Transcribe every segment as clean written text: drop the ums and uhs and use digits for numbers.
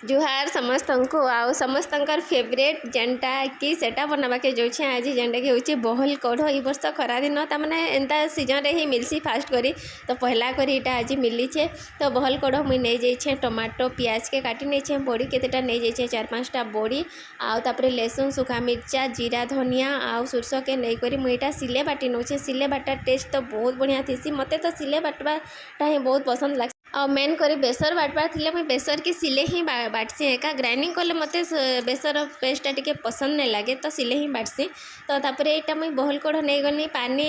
जुहार समस्त को आउ समस्तंकर फेवरेट जेनटा कि सेटा बनावाके जाऊे आज जेनटा कि हूँ बहल कढ़ ये वर्ष खरा दिन तमाने एंता सीजन ही मिलसी फास्ट करी तो पहला करी इटा आज मिलीचे तो बहल कढ़ मुई नहीं जाइए टमाटो पियाज के काटी नहीं बड़ी केतेटा नहीं जाइए 4-5टा बड़ी आउे लहसुन सुखा मिर्चा जीरा धनिया आउ सोरस के नहीं करी मुई इटा सिले बाटी नौचे सिले बाटा टेस्ट तो बहुत बढ़िया थी मते तो सिले बाटवाटा ही बहुत पसंद लगे और मेन करी बेसर बाटबार थिले मुई बेसर के सिले ही बाटसी एका ग्राइंडिंग कले मते बेसर पेस्टा टिके पसंद नहीं लगे तो सिले ही बाटसी तो तापर एटा मुई बहल कढ़ नहीं गनी पानी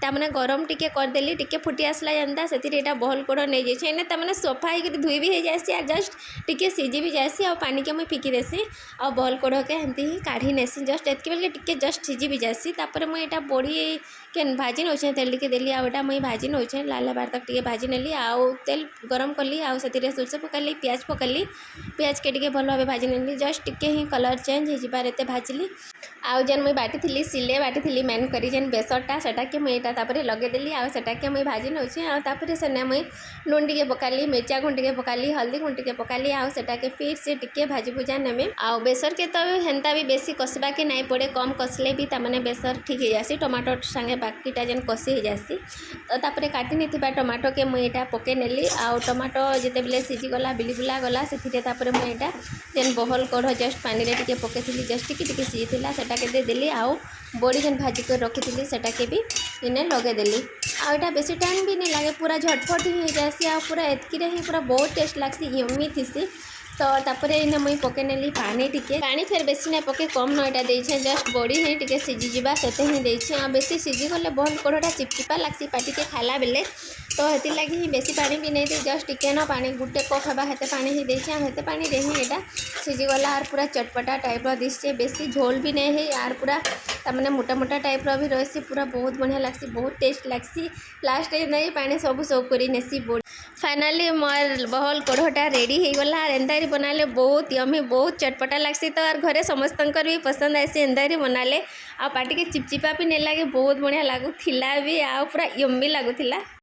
तामने गरम टिके करदेली टिके फुटी आसला जानता से बहल कढ़ नहीं जाइए एने तामने सफा होकर धुई भी हो जासी और जस्ट टिके सीझी भी जासी और पानी के मुई फिकी देसी और बहल कढ़ के एमती ही काढ़ी नेसी जस्ट एतके बेल टिके जस्ट सीझी भी जासी तापर मुई एटा बड़ी के भाजी नौचे तेल टिके देली आउटा मुई भाजी नौचे लाल बार तक टिके भाजी नेली आउ तेल गरम कली आउ से सोरस पकली पियाज पकली पियाज के टिके भल भाव भाजी नेली जस्ट टिके ही कलर चेंज हो जाबार एते भाजली आउ जेन मुई बाटी थी सिले बाटी थी मेन करी जेन बेसरटा सेटा के मुई एटा तापर लगेदेली आउ सेटा के मुई भाजी नौचे आउ तापर सेने मुई लुण टिके पकाली मिर्चा गुंड टिके पकाली हल्दी गुंड टिके पकाली आउ सेटा के फिर से टिके भाजी भुजा नेमे आउ बेसर के तो हेन्ता भी बेसी कसबा के नहीं पड़े कम कसले भी तामाने बेसर ठीक हो जासी टमाटो संगे बाकीटा जेन कषि हो जासी तो तापर काटी नहीं टमाटो के मुई एटा पके नेली आउ टमाटो जिते बेले सीझी गला बिली बुला गला से तापर मुई एटा जेन बहल कढ़ जस्ट पानी रे टिके पकेथि जस्ट टिके सीझीला सेटा के दे देली आउ बड़ी जेन भाजी कर रखी सेटा के भी इने लगे देली आउटा बेसी टाइम भी नहीं लगे पूरा झटपट ही जासी आ पूरा एतकी ही पूरा बहुत टेस्ट लागसी यम्मी थीसी तो तापर इने मुई पके नेली पानी टिके पानी फिर बेसी नहीं पके कम नईटा देछे जस्ट बड़ी ही टिके सीझी जीवा सेते ही देछे आ बेसी सीझी गले बहल कढ़टा चिपचिपा लागसी पाटी के खाला बेले तो हेती लगी ही बेसी पानी भी नहीं दे जस्ट टिके न पानी गुटे कप हेबा हेते पानी ही देछे आ हेते पानी रे ही एटा सीझी गला आर पूरा चटपटा टाइप रो दिसछे बेसी झोल भी नहीं है आर पूरा तमने मोटा मोटा टाइप रो भी रहसी पूरा बहुत बढ़िया लागसी बहुत टेस्ट लागसी लास्ट नहीं पानी सब सब करी नेसी बड़ी फाइनली मोर बहल कढ़टा रेडी हो गला और एंदारी बनाले बहुत यमी बहुत चटपटा लागसी तो और घरे समस्तंकर भी पसंद आसी एंदारी बनाले आ पाटी के चिपचिपा भी नहीं लगे बहुत बढ़िया लागुथिला भी आ पूरा यम्मी लागुथिला।